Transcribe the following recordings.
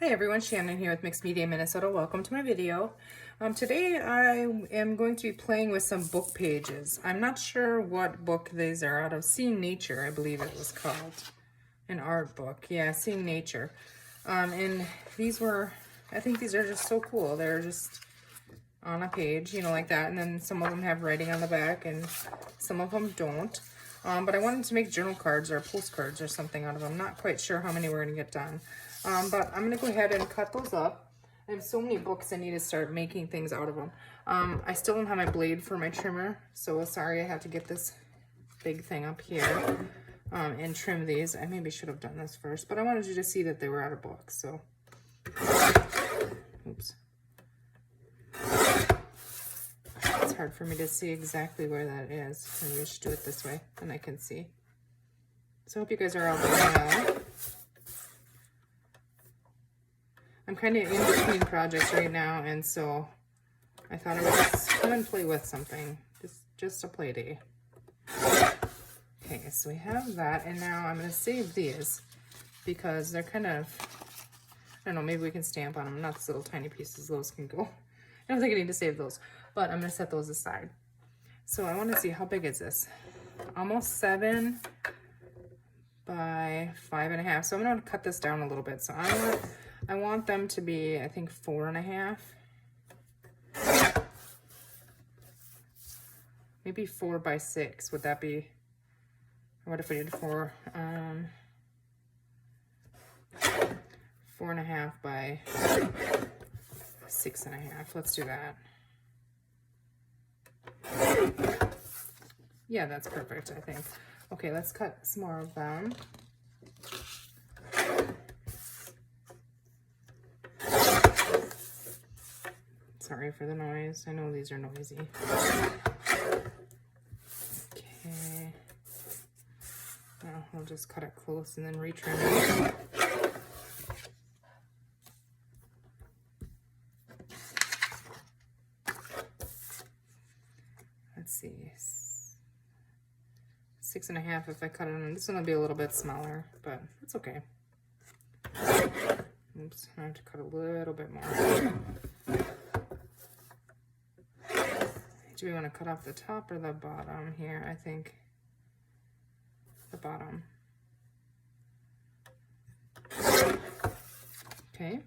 Hi everyone, Shannon here with Mixed Media Minnesota. Welcome to my video. Today I am going to be playing with some book pages. I'm not sure what book these are out of. Seeing Nature, I believe it was called. An art book. Yeah, Seeing Nature. And these were, I think these are just so cool. They're just on a page, you know, like that. And then some of them have writing on the back and some of them don't. But I wanted to make journal cards or postcards or something out of them. Not quite sure how many we're going to get done. But I'm going to go ahead and cut those up. I have so many books I need to start making things out of them. I still don't have my blade for my trimmer, so sorry I have to get this big thing up here and trim these. I maybe should have done this first, but I wanted you to see that they were out of books, so. Oops. It's hard for me to see exactly where that is. Maybe I should do it this way, and I can see. So I hope you guys are all doing well. I'm kind of in between projects right now, and so I thought I would just come and play with something. Just a play day. Okay, so we have that, and now I'm going to save these because they're kind of, I don't know, maybe we can stamp on them. Not these little tiny pieces, those can go. I don't think I need to save those, but I'm going to set those aside. So I want to see, how big is this? Almost 7 by 5.5. So I'm going to cut this down a little bit. So I want them to be, I think, 4.5. Maybe 4 by 6. Would that be, or what if we did 4? 4.5 by 6.5. Let's do that. Yeah, that's perfect, I think. Okay, let's cut some more of them. Sorry for the noise. I know these are noisy. Okay. Now I'll just cut it close and then retrim it. Let's see. 6.5 if I cut it on. This one will be a little bit smaller, but it's okay. Oops, I have to cut a little bit more. Do we want to cut off the top or the bottom here? I think the bottom. Okay.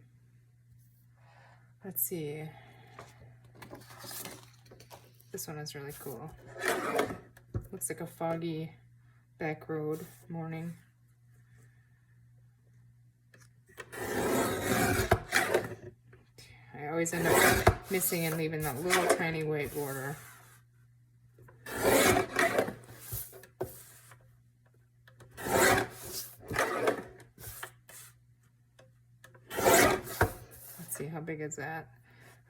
Let's see. This one is really cool. Looks like a foggy back road morning. I always end up missing and leaving that little tiny white border. Let's see, how big is that?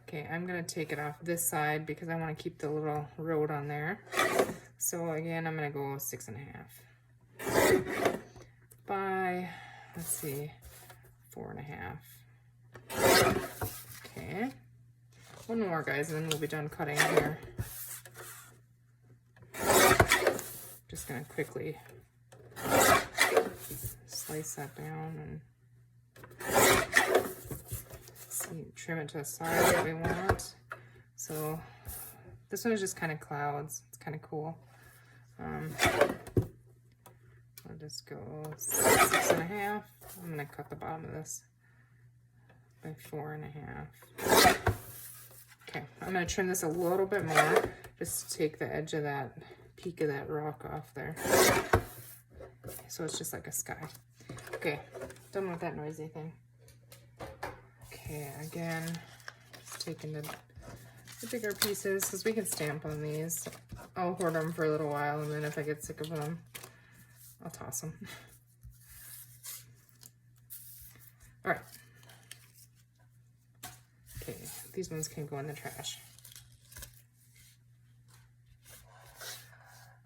Okay, I'm going to take it off this side because I want to keep the little road on there. So again, I'm going to go 6.5 by, let's see, 4.5. Okay, one more, guys, and then we'll be done cutting here. Just going to quickly slice that down and see, trim it to the size that we want. So this one is just kind of clouds. It's kind of cool. I'll just go 6.5. I'm going to cut the bottom of this by 4.5. Okay, I'm going to trim this a little bit more, just to take the edge of that peak of that rock off there. So it's just like a sky. Okay, done with that noisy thing. Okay, again, just taking the bigger pieces because we can stamp on these. I'll hoard them for a little while, and then if I get sick of them, I'll toss them. All right. Okay, these ones can go in the trash.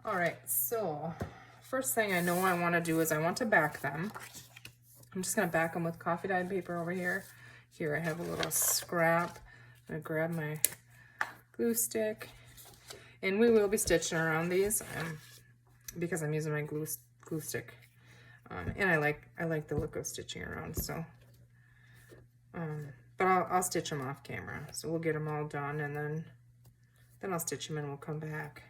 All right, so first thing I know I want to do is I want to back them. I'm just going to back them with coffee dyed paper over here. Here I have a little scrap. I'm going to grab my glue stick, and we will be stitching around these because I'm using my glue stick, and I like the look of stitching around, so But I'll stitch them off camera. So we'll get them all done, and then I'll stitch them and we'll come back.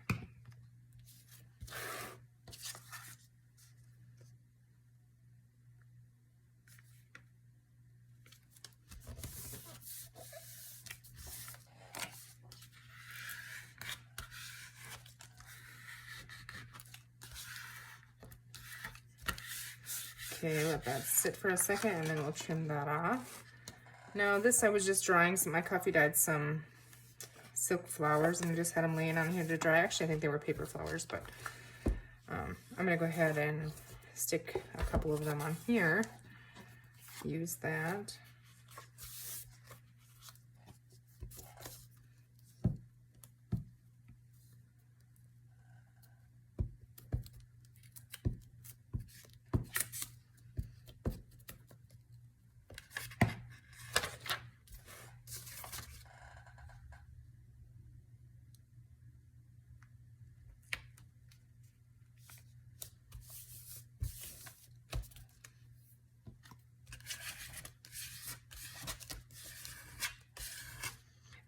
Okay, let that sit for a second and then we'll trim that off. Now this, I was just drying my coffee dyed some silk flowers and I just had them laying on here to dry. Actually, I think they were paper flowers, but I'm gonna go ahead and stick a couple of them on here. Use that.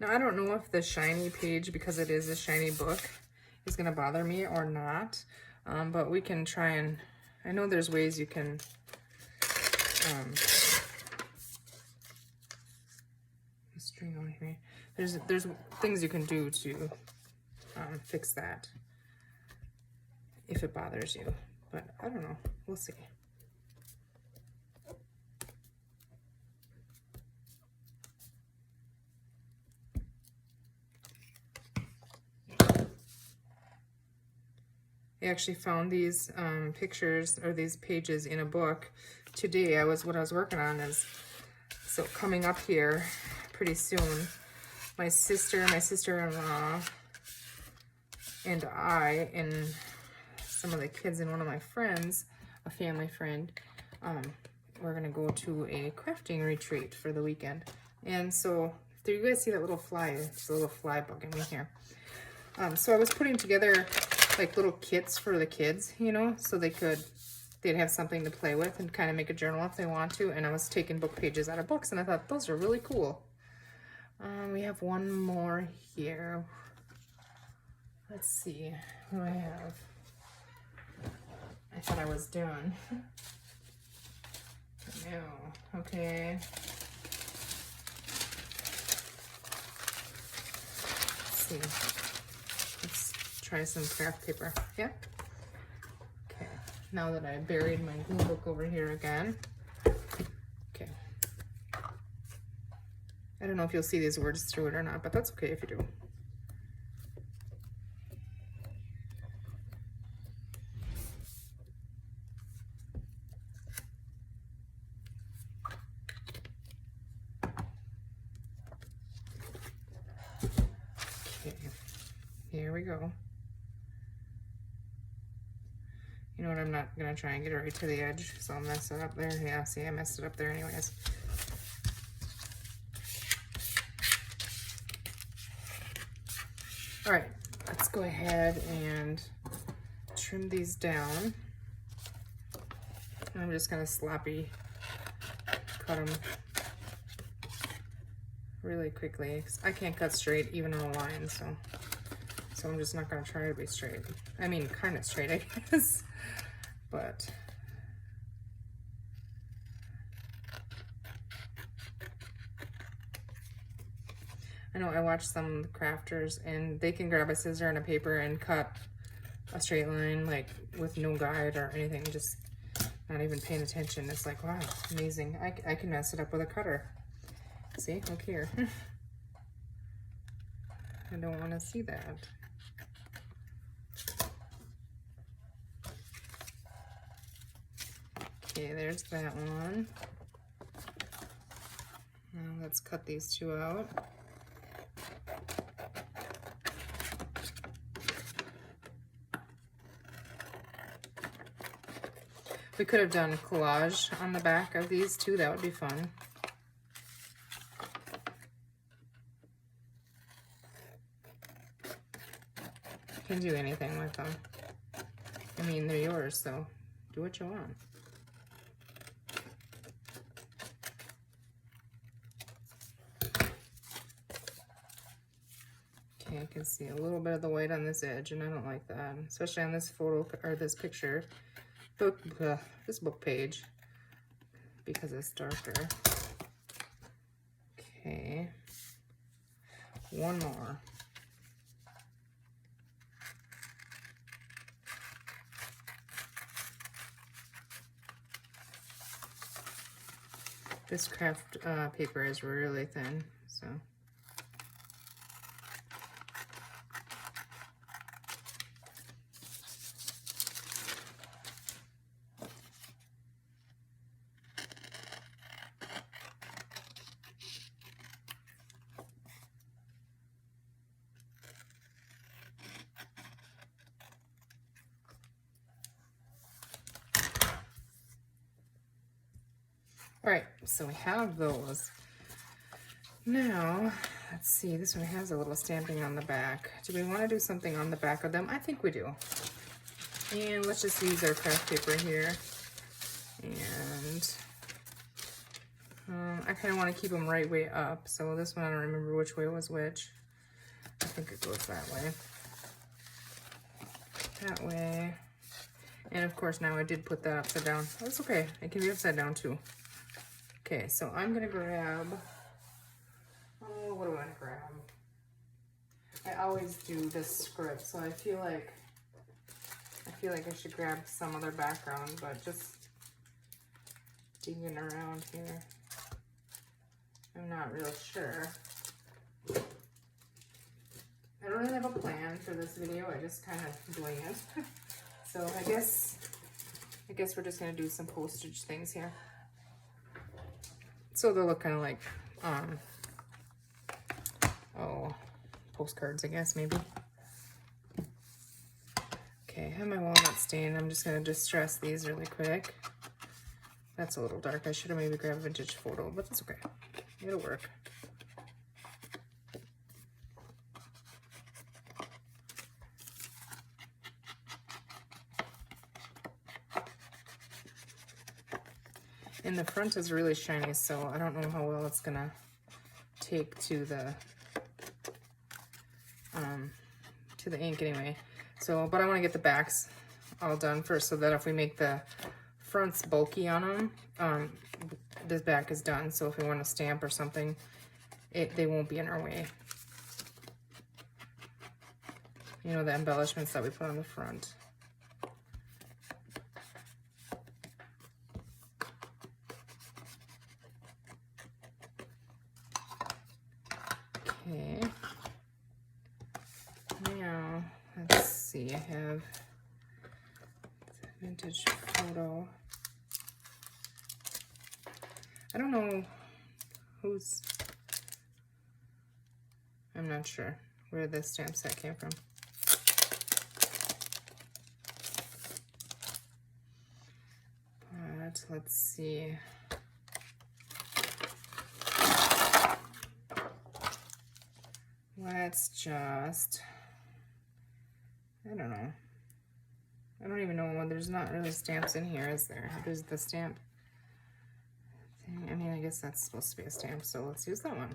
Now, I don't know if the shiny page, because it is a shiny book, is going to bother me or not, but we can try and, I know there's ways you can, string on here. There's things you can do to fix that if it bothers you, but I don't know, we'll see. I actually found these pictures or these pages in a book today. What I was working on is, so coming up here pretty soon, my sister-in-law, and I, and some of the kids and one of my friends, a family friend, we're gonna go to a crafting retreat for the weekend. And so, do you guys see that little fly? It's a little fly bugging me here. So I was putting together like little kits for the kids, you know, so they'd have something to play with and kind of make a journal if they want to. And I was taking book pages out of books, and I thought those are really cool. We have one more here. Let's see, what do I have? I thought I was done. No, okay. Let's see. Let's try some craft paper. Yeah? Okay. Now that I buried my glue book over here again. Okay. I don't know if you'll see these words through it or not, but that's okay if you do. Okay. Here we go. You know what, I'm not gonna try and get it right to the edge, so I'll mess it up there. Yeah, see, I messed it up there anyways. All right, let's go ahead and trim these down. I'm just gonna sloppy cut them really quickly. I can't cut straight even on a line, so I'm just not gonna try to be straight. I mean, kind of straight, I guess, but I know I watched some crafters and they can grab a scissor and a paper and cut a straight line, like with no guide or anything, just not even paying attention. It's like, wow, amazing. I can mess it up with a cutter. See, look here. I don't want to see that. Okay, there's that one. Now let's cut these two out. We could have done collage on the back of these too. That would be fun. You can do anything with them. I mean, they're yours, so do what you want. Okay, I can see a little bit of the white on this edge, and I don't like that, especially on this photo or this picture, this book page, because it's darker. Okay, one more. This craft paper is really thin, so. All right, so we have those. Now, let's see, this one has a little stamping on the back. Do we want to do something on the back of them? I think we do. And let's just use our craft paper here. And I kind of want to keep them right way up. So this one, I don't remember which way was which. I think it goes that way. That way. And of course, now I did put that upside down. That's okay. It can be upside down too. Okay, so I'm gonna grab, oh, what do I want to grab? I always do this script, so I feel like I should grab some other background, but just digging around here, I'm not real sure. I don't really have a plan for this video, I just kind of doing it. So I guess we're just gonna do some postage things here. So they'll look kind of like, postcards, I guess, maybe. Okay, I have my walnut stain. I'm just going to distress these really quick. That's a little dark. I should have maybe grabbed a vintage photo, but that's okay. It'll work. And the front is really shiny, so I don't know how well it's gonna take to the ink anyway. So, but I want to get the backs all done first, so that if we make the fronts bulky on them, this back is done. So if we want to stamp or something, they won't be in our way. You know, the embellishments that we put on the front. Okay. Now, let's see, I have the vintage photo. I don't know who's, I'm not sure where this stamp set came from. But let's see. Let's just, I don't know. I don't even know, there's not really stamps in here, is there? There's the stamp thing. I mean, I guess that's supposed to be a stamp, so let's use that one.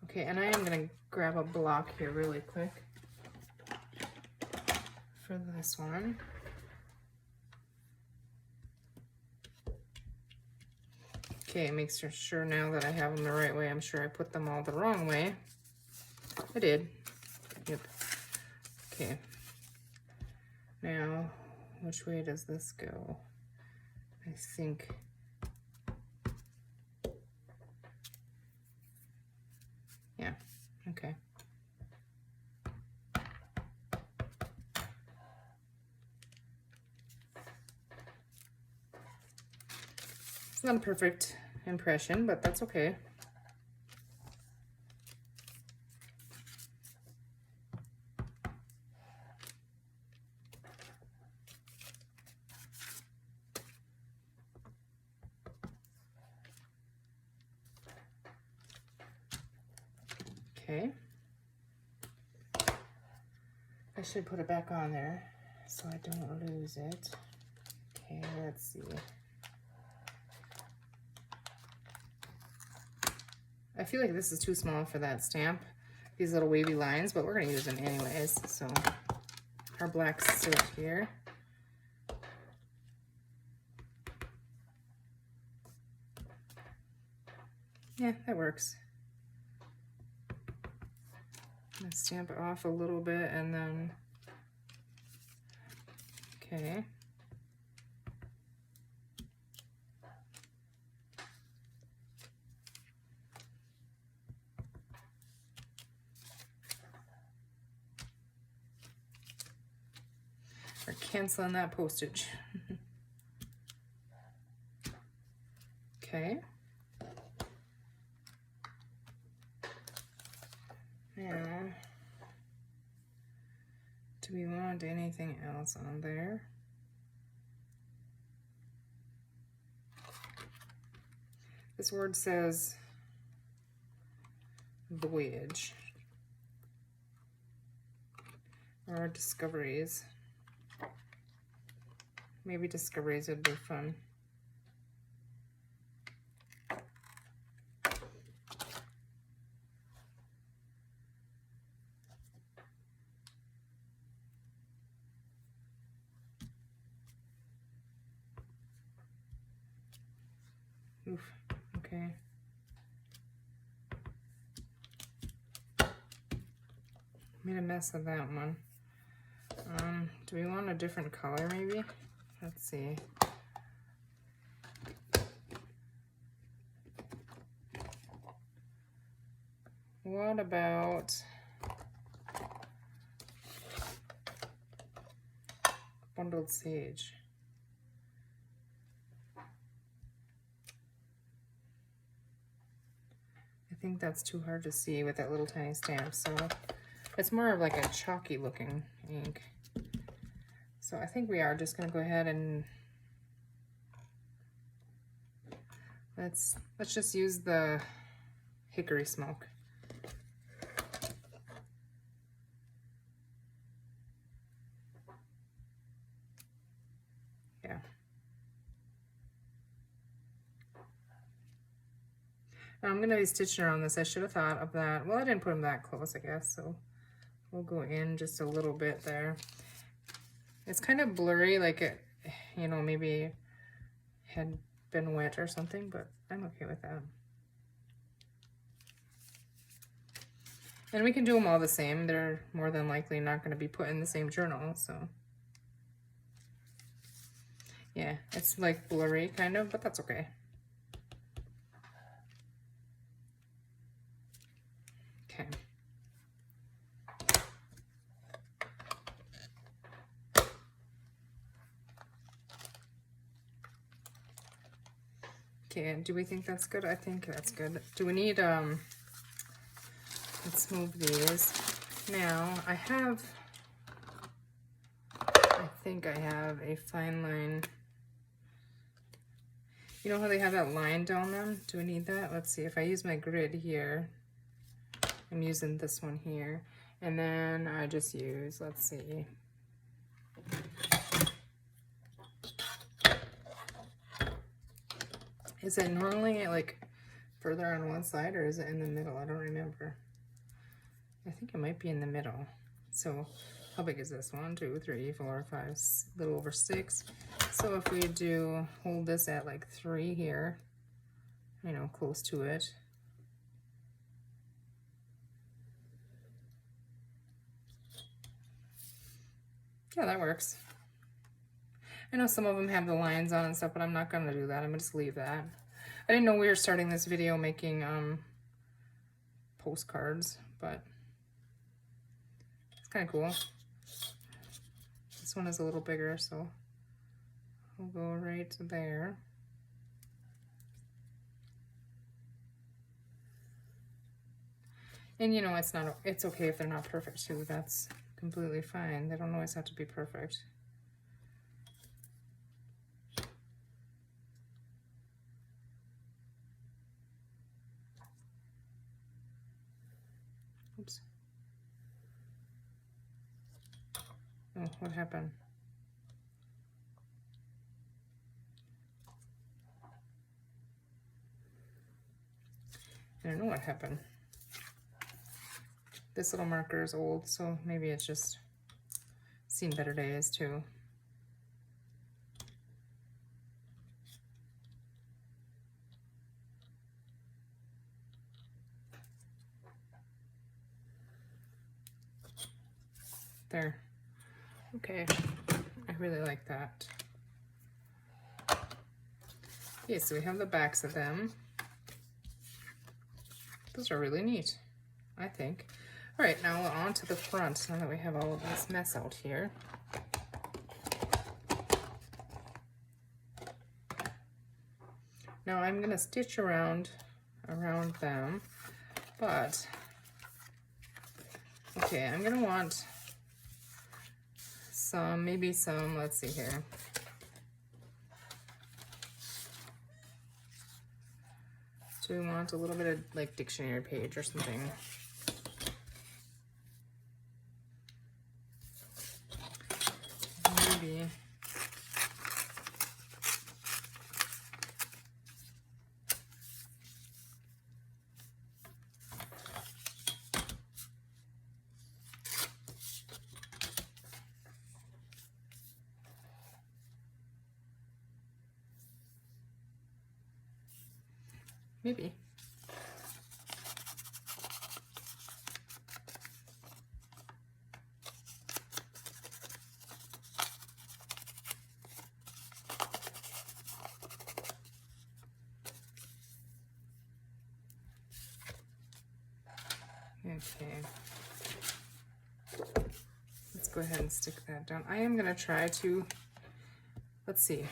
Okay, and I am gonna grab a block here really quick for this one. Okay, make sure now that I have them the right way. I'm sure I put them all the wrong way. I did. Yep. Okay. Now, which way does this go? I think. Yeah, okay. It's not a perfect impression, but that's okay. Okay. I should put it back on there so I don't lose it. Okay, let's see. I feel like this is too small for that stamp, these little wavy lines, but we're gonna use them anyways. So our black soot here. Yeah, that works. I'm gonna stamp it off a little bit and then, okay. We're canceling that postage. Okay. Now, do we want anything else on there? This word says voyage or discoveries. Maybe discoveries would be fun. Oof, okay. Made a mess of that one. Do we want a different color maybe? Let's see. What about bundled sage? I think that's too hard to see with that little tiny stamp, so it's more of like a chalky looking ink. So I think we are just gonna go ahead and let's just use the hickory smoke. Yeah. Now I'm gonna be stitching around this. I should have thought of that. Well, I didn't put them that close, I guess, so we'll go in just a little bit there. It's kind of blurry, like it, you know, maybe had been wet or something, but I'm okay with that. And we can do them all the same. They're more than likely not going to be put in the same journal, so. Yeah, it's like blurry kind of, but that's okay. Okay. Okay, do we think that's good? I think that's good. Do we need, let's move these. Now, I think I have a fine line. You know how they have that line down them? Do we need that? Let's see, if I use my grid here, I'm using this one here. And then I just use, let's see. Is it normally like further on one side or is it in the middle? I don't remember. I think it might be in the middle. So how big is this? 1, 2, 3, 4, 5, a little over 6. So if we do hold this at like 3 here, you know, close to it. Yeah, that works. I know some of them have the lines on and stuff, but I'm not gonna do that. I'm gonna just leave that. I didn't know we were starting this video making postcards, but it's kind of cool. This one is a little bigger, so I'll go right there. And you know, it's okay if they're not perfect too. That's completely fine. They don't always have to be perfect. Oops. Oh, what happened? I don't know what happened. This little marker is old, so maybe it's just seen better days too. There. Okay, I really like that. Okay, so we have the backs of them. Those are really neat, I think. All right, now on to the front, now that we have all of this mess out here. Now I'm gonna stitch around them, but, okay, I'm gonna want some, maybe some, let's see here. Do we want a little bit of like dictionary page or something? Maybe. Maybe. Okay. Let's go ahead and stick that down. I am gonna try to, let's see.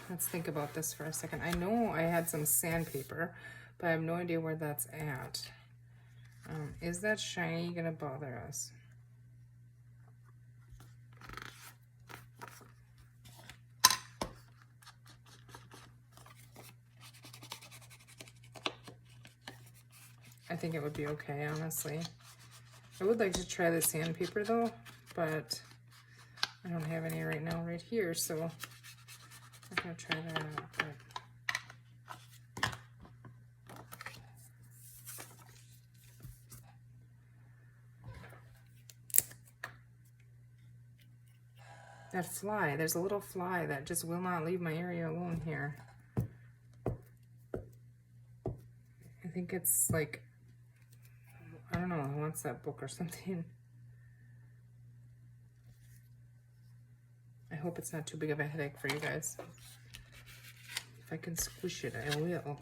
Let's think about this for a second. I know I had some sandpaper, but I have no idea where that's at. Is that shiny gonna bother us? I think it would be okay, honestly. I would like to try the sandpaper though, but I don't have any right now right here, so I'm gonna try that out. That fly, there's a little fly that just will not leave my area alone here. I think it's like, I don't know, it wants that book or something. I hope it's not too big of a headache for you guys. If I can squish it, I will.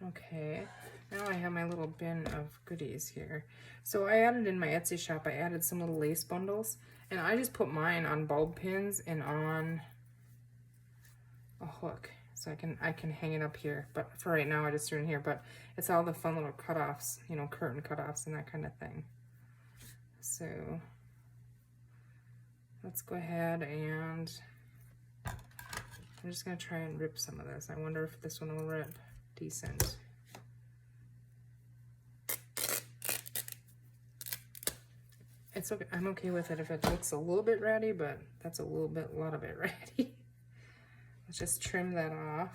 Okay, now I have my little bin of goodies here. So I added in my Etsy shop, I added some little lace bundles, and I just put mine on bulb pins and on a hook. So I can hang it up here, but for right now I just threw it in here, but it's all the fun little cutoffs, you know, curtain cutoffs and that kind of thing. So let's go ahead and I'm just gonna try and rip some of this. I wonder if this one will rip decent. It's okay, I'm okay with it if it looks a little bit ratty, but that's a lot of it ratty. Let's just trim that off.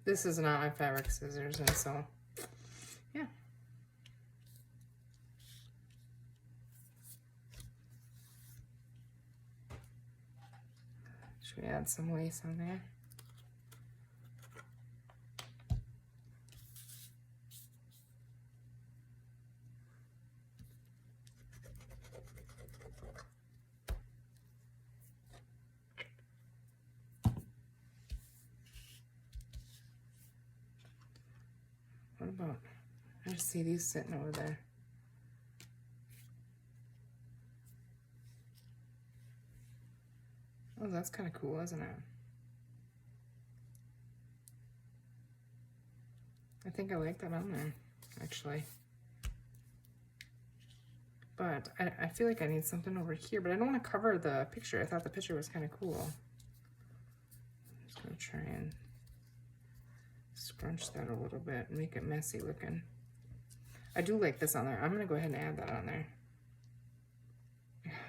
This is not my fabric scissors, and so, yeah. Should we add some lace on there? What about, I just see these sitting over there. Oh, that's kind of cool, isn't it? I think I like that on there, actually. But I feel like I need something over here, but I don't want to cover the picture. I thought the picture was kind of cool. I'm just going to try and scrunch that a little bit and make it messy looking. I do like this on there. I'm going to go ahead and add that on there.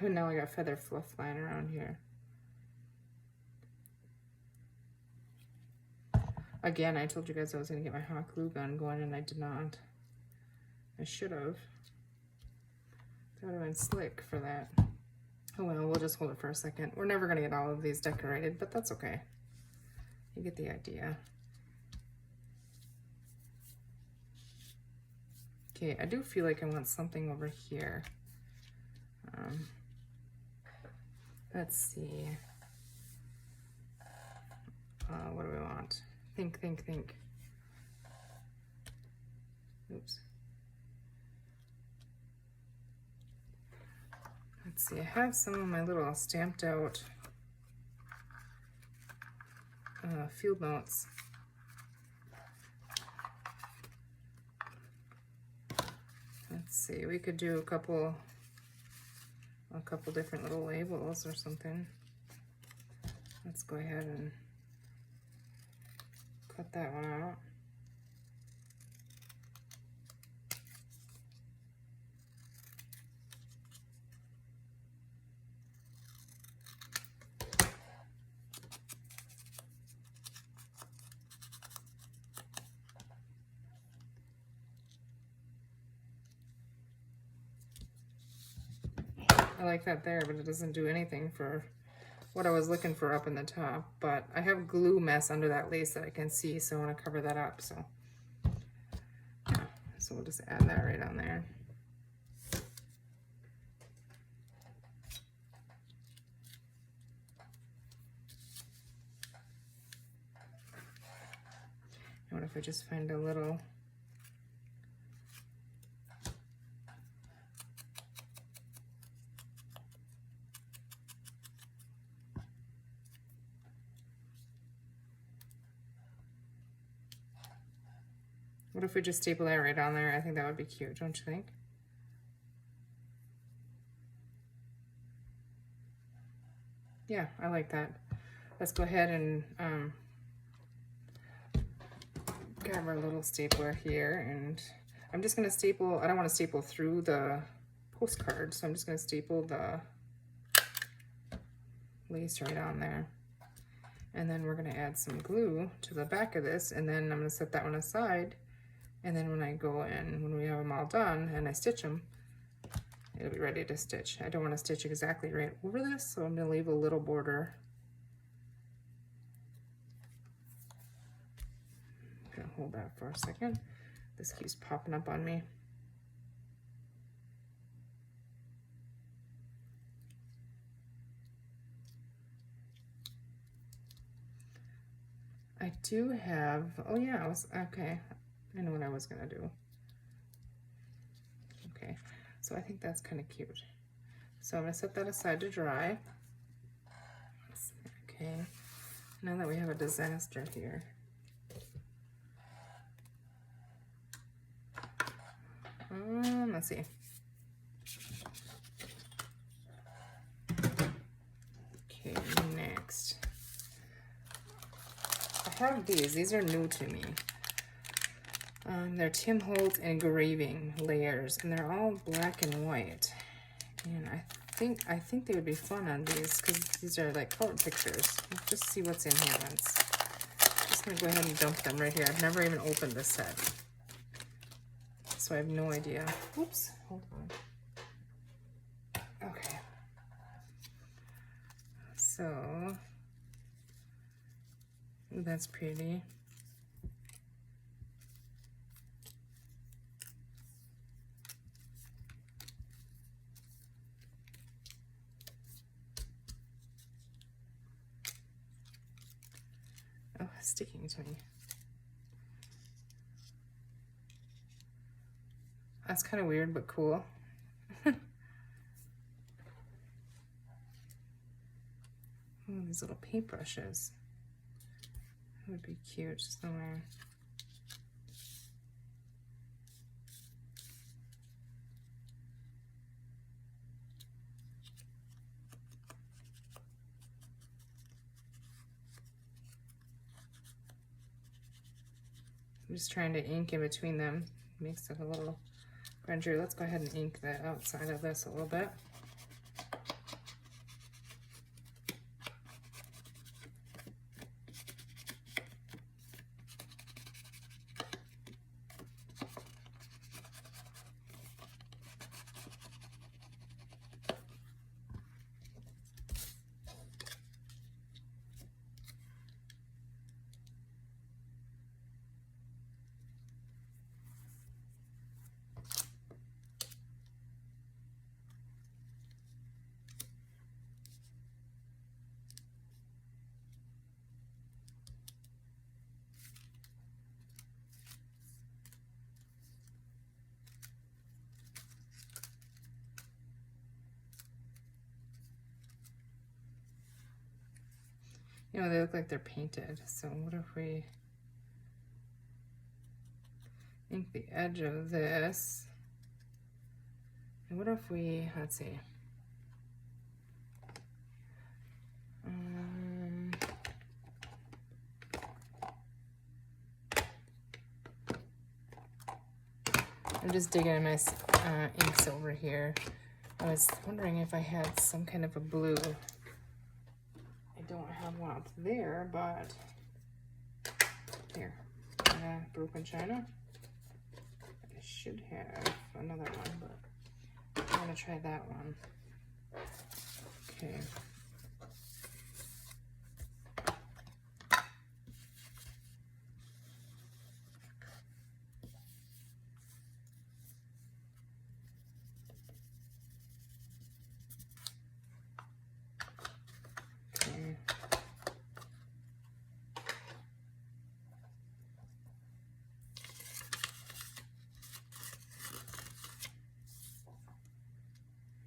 Now I got feather fluff flying around here. Again, I told you guys I was going to get my hot glue gun going, and I did not. I should have. That would have been slick for that. Oh well, we'll just hold it for a second. We're never going to get all of these decorated, but that's okay. You get the idea. Okay, I do feel like I want something over here. Let's see. What do we want? Think. Oops. Let's see, I have some of my little stamped out field notes. Let's see, we could do a couple different little labels or something. Let's go ahead and cut that one out. I like that there, but it doesn't do anything for what I was looking for up in the top. But I have glue mess under that lace that I can see, so I want to cover that up. So yeah, so we'll just add that right on there. And what if I just find a little What if we just staple that right on there? I think that would be cute, don't you think? Yeah, I like that. Let's go ahead and grab our little stapler here, and I'm just going to staple. I don't want to staple through the postcard, so I'm just going to staple the lace right on there. And then we're going to add some glue to the back of this, and then I'm going to set that one aside. And then when I go in, when we have them all done and I stitch them, it'll be ready to stitch. I don't want to stitch exactly right over this, so I'm going to leave a little border. I'm going to hold that for a second. This keeps popping up on me. I do have, oh yeah, okay. I know what I was gonna do. Okay, so I think that's kind of cute. So I'm gonna set that aside to dry. Okay, now that we have a disaster here. Let's see. Okay, next. I have these. These are new to me. They're Tim Holtz engraving layers, and they're all black and white. And I think they would be fun on these because these are like colored pictures. Let's just see what's in here once. Just gonna go ahead and dump them right here. I've never even opened this set, so I have no idea. Oops, hold on. Okay. So that's pretty. Oh, it's sticking to me. That's kind of weird, but cool. Oh, these little paintbrushes. That would be cute somewhere. I'm just trying to ink in between them. Makes it a little grungier. Let's go ahead and ink the outside of this a little bit. You know, they look like they're painted. So what if we ink the edge of this? And what if we, let's see. I'm just digging in my inks over here. I was wondering if I had some kind of a blue. I don't have one up there, but here, broken china. I should have another one, but I'm gonna try that one. Okay.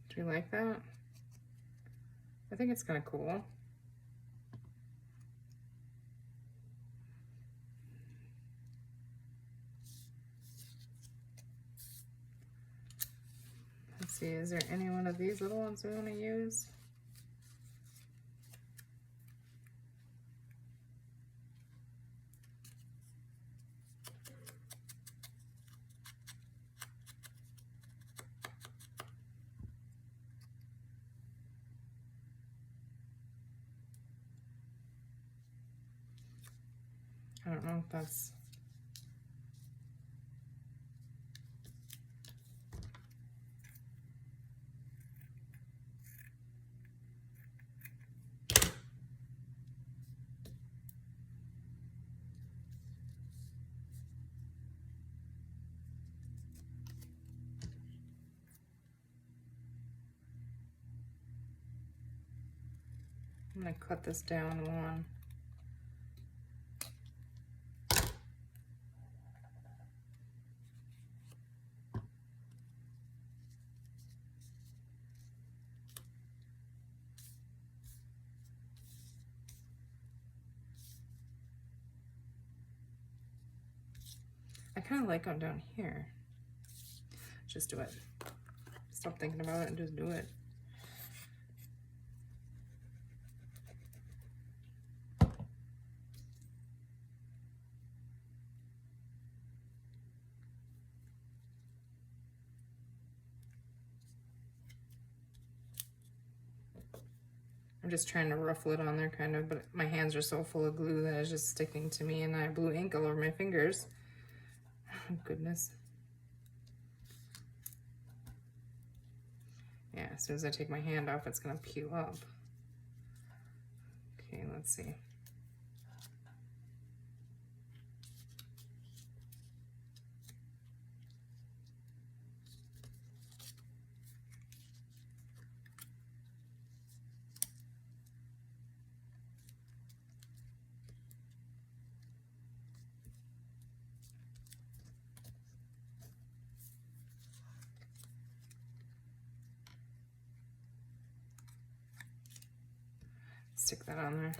Do you like that? I think it's kind of cool. Let's see, is there any one of these little ones we want to use? I don't know if that's... I'm going to cut this down one. I kind of like them down here. Just do it. Stop thinking about it and just do it. I'm just trying to ruffle it on there kind of, but my hands are so full of glue that it's just sticking to me, and I have blue ink all over my fingers. Oh, goodness. Yeah, as soon as I take my hand off, it's gonna peel up. Okay, let's see. Stick that on there.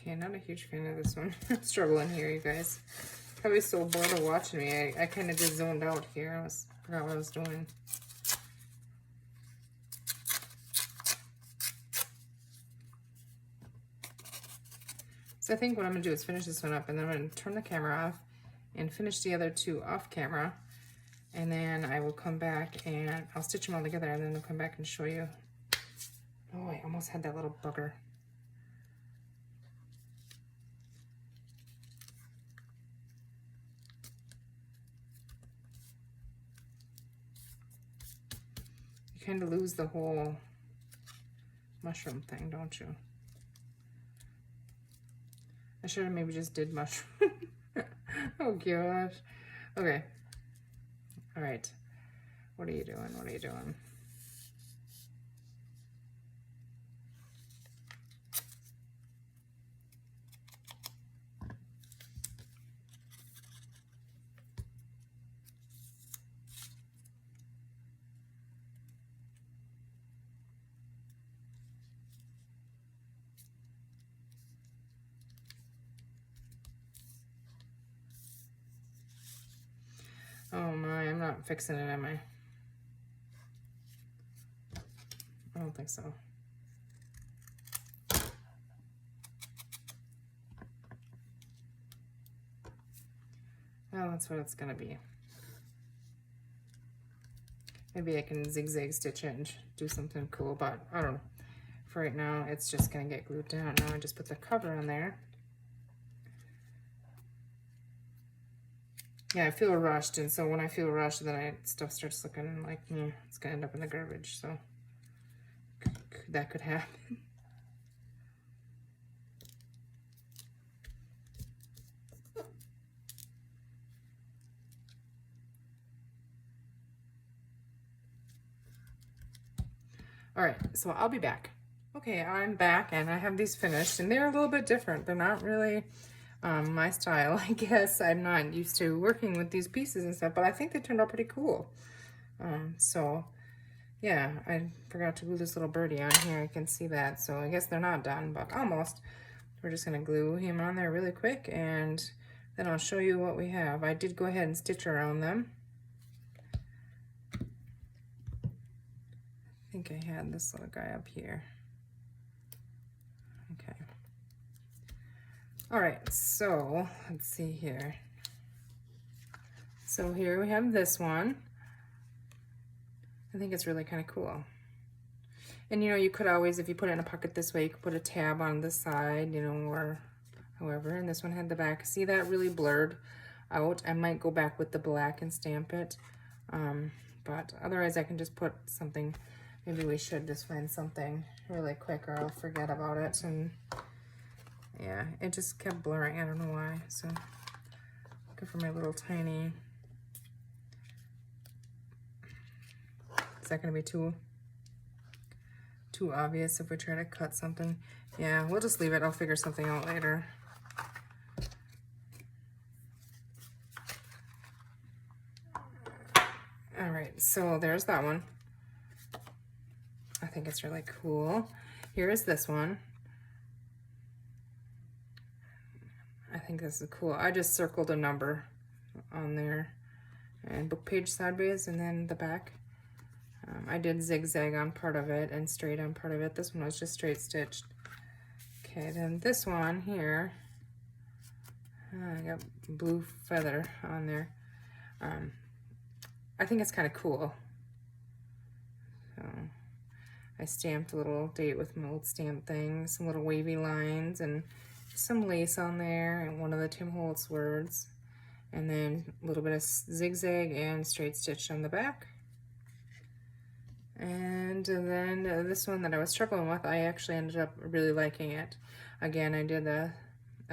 Okay, not a huge fan of this one. I'm struggling here, you guys. Probably so bored of watching me. I kind of just zoned out here. I forgot what I was doing. So I think what I'm going to do is finish this one up, and then I'm going to turn the camera off and finish the other two off camera. And then I will come back and I'll stitch them all together, and then I'll come back and show you. Oh, I almost had that little bugger. You kind of lose the whole mushroom thing, don't you? I should have maybe just did mushroom. Oh gosh. Okay. All right. What are you doing? What are you doing? Oh my, I'm not fixing it, am I? I don't think so. Well, that's what it's gonna be. Maybe I can zigzag stitch it and do something cool, but I don't know. For right now, it's just gonna get glued down. Now I just put the cover on there. Yeah, I feel rushed, and so when I feel rushed, then stuff starts looking like it's gonna end up in the garbage. So that could happen. All right, so I'll be back. Okay, I'm back, and I have these finished, and they're a little bit different. They're not really my style, I guess. I'm not used to working with these pieces and stuff, but I think they turned out pretty cool. So yeah, I forgot to glue this little birdie on here. I can see that, so I guess they're not done, but almost. We're just gonna glue him on there really quick, and then I'll show you what we have. I did go ahead and stitch around them. I think I had this little guy up here. Okay. All right, so let's see here. So here we have this one. I think it's really kind of cool. And you know, you could always, if you put it in a pocket this way, you could put a tab on the side, you know, or however. And this one had the back. See that really blurred out? I might go back with the black and stamp it. But otherwise I can just put something. Maybe we should just find something really quick, or I'll forget about it. And yeah, it just kept blurring. I don't know why. So looking for my little tiny. Is that going to be too obvious if we try to cut something? Yeah, we'll just leave it. I'll figure something out later. All right, so there's that one. I think it's really cool. Here is this one. I think this is cool. I just circled a number on there, and book page sideways, and then the back. I did zigzag on part of it and straight on part of it. This one was just straight stitched. Okay, then this one here, I got blue feather on there. I think it's kind of cool. So I stamped a little date with my old stamp thing, some little wavy lines, and some lace on there, and one of the Tim Holtz words, and then a little bit of zigzag and straight stitch on the back. And then this one that I was struggling with, I actually ended up really liking it. Again, I did a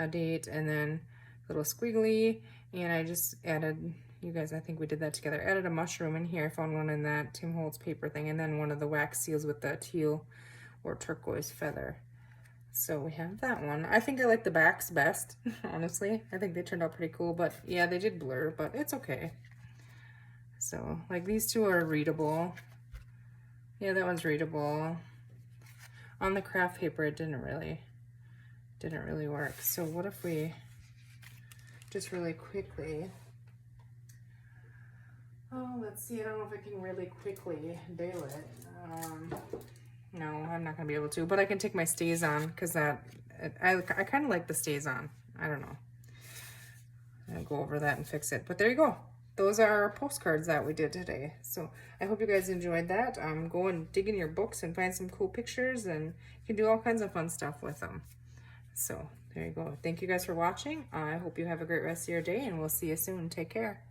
date and then a little squiggly, and I just added, you guys, I think we did that together, added a mushroom in here. I found one in that Tim Holtz paper thing, and then one of the wax seals with the teal or turquoise feather. So we have that one. I think I like the backs best, honestly. I think they turned out pretty cool, but yeah, they did blur, but it's okay. So like these two are readable. Yeah, that one's readable. On the craft paper, it didn't really didn't really work. So what if we just really quickly, oh, let's see, I don't know if I can really quickly bail it. No, I'm not gonna be able to, but I can take my stays on because I kind of like the stays on. I don't know. I'll go over that and fix it, but there you go. Those are our postcards that we did today. So I hope you guys enjoyed that. Go and dig in your books and find some cool pictures, and you can do all kinds of fun stuff with them. So there you go. Thank you guys for watching. I hope you have a great rest of your day, and we'll see you soon. Take care.